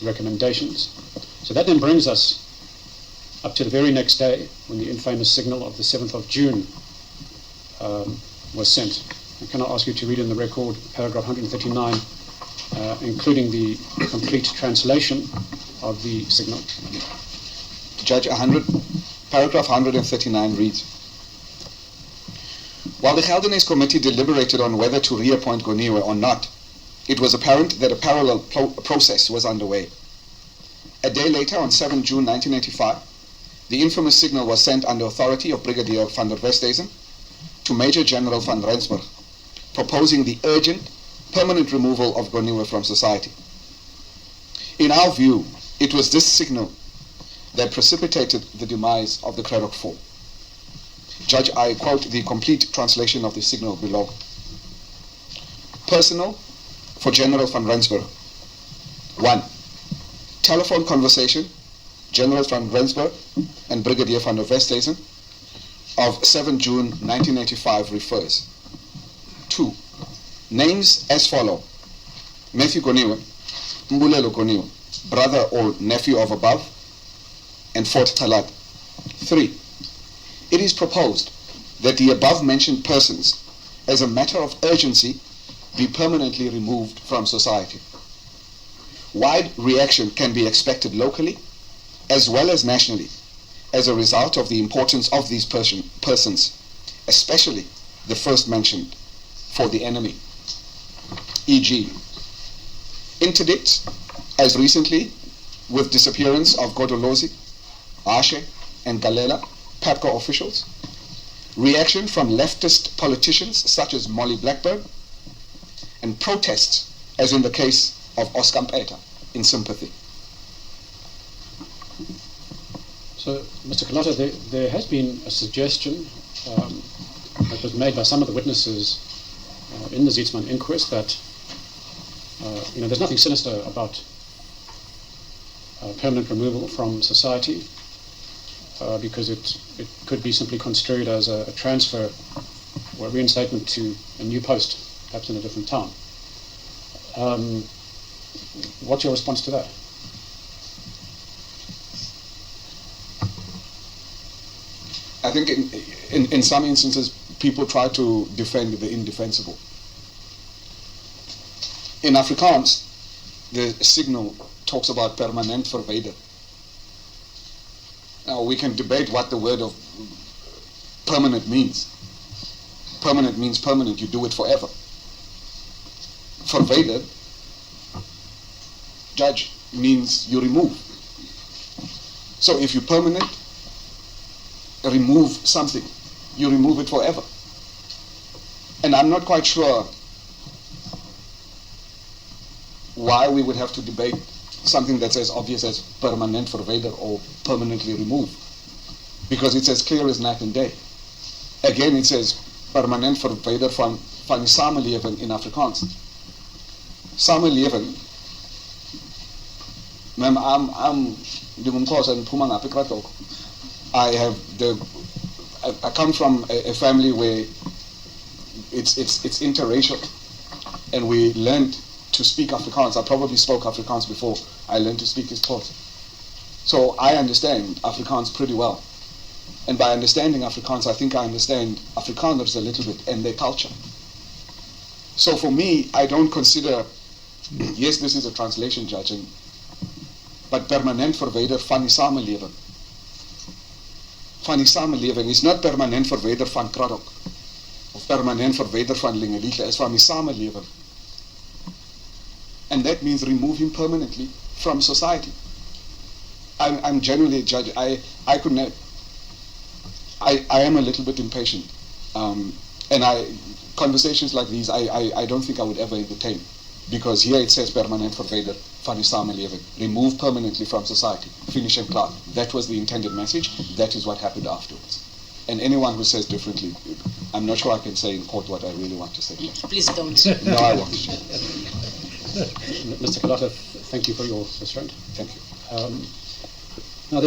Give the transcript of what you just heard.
recommendations. So that then brings us up to the very next day, when the infamous signal of the 7th of June was sent. And can I ask you to read in the record paragraph 139, including the complete translation of the signal? Judge, paragraph 139 reads, while the Geldenhuys Committee deliberated on whether to reappoint Goniwe or not, it was apparent that a parallel process was underway. A day later, on 7 June 1985, the infamous signal was sent under authority of Brigadier van der Westhuizen to Major General van Rensburg, proposing the urgent, permanent removal of Goniwe from society. In our view, it was this signal that precipitated the demise of the Cradock Four. Judge, I quote the complete translation of the signal below. Personal for General van Rensburg. 1. Telephone conversation, General van Rensburg and Brigadier van der Westhuizen of 7 June 1985 refers. 2. Names as follow: Matthew Goniwe, Mbulelo Goniwe, brother or nephew of above, and Fort Calata. 3. It is proposed that the above-mentioned persons, as a matter of urgency, be permanently removed from society. Wide reaction can be expected locally as well as nationally as a result of the importance of these persons, especially the first mentioned, for the enemy. E.g., interdicts as recently with disappearance of Godolozi, Ashe, and Galela, PAPCO officials, reaction from leftist politicians such as Molly Blackburn, and protests, as in the case of Oscar Mpeta, in sympathy. So, Mr. Calata, there has been a suggestion that was made by some of the witnesses in the Zietsman inquest that there's nothing sinister about permanent removal from society because it could be simply construed as a transfer or a reinstatement to a new post, perhaps in a different town. What's your response to that? I think in some instances people try to defend the indefensible. In Afrikaans, the signal talks about permanent verwyder. Now we can debate what the word of permanent means. Permanent means permanent, you do it forever. Verwyder, Judge, means you remove. So if you permanent remove something, you remove it forever. And I'm not quite sure why we would have to debate something that's as obvious as permanent verwyder or permanently remove, because it's as clear as night and day. Again, it says permanent verwyder van die samelewing in Afrikaans. Samelewing, ma'am, I'm the Mumkosa and Pumanga Cradock. I come from a family where it's interracial, and we learned to speak Afrikaans. I probably spoke Afrikaans before I learned to speak Xhosa. So I understand Afrikaans pretty well. And by understanding Afrikaans, I think I understand Afrikaners a little bit and their culture. So for me, I don't consider, yes, this is a translation, Judge, but permanent verwyder van die samelewing. Van die samelewing is not permanent verwyder van Cradock of permanent verwyder van Lingelige, is van die samelewing. And that means remove him permanently from society. I'm generally a judge. I am a little bit impatient, and conversations like these I don't think I would ever entertain, because here it says permanent verwyder van die samelewing, remove permanently from society, finish and cloud. That was the intended message. That is what happened afterwards. And anyone who says differently, I'm not sure I can say in court what I really want to say. Please don't. No, I won't. Mr. Calata, thank you for your restraint. Thank you. Now,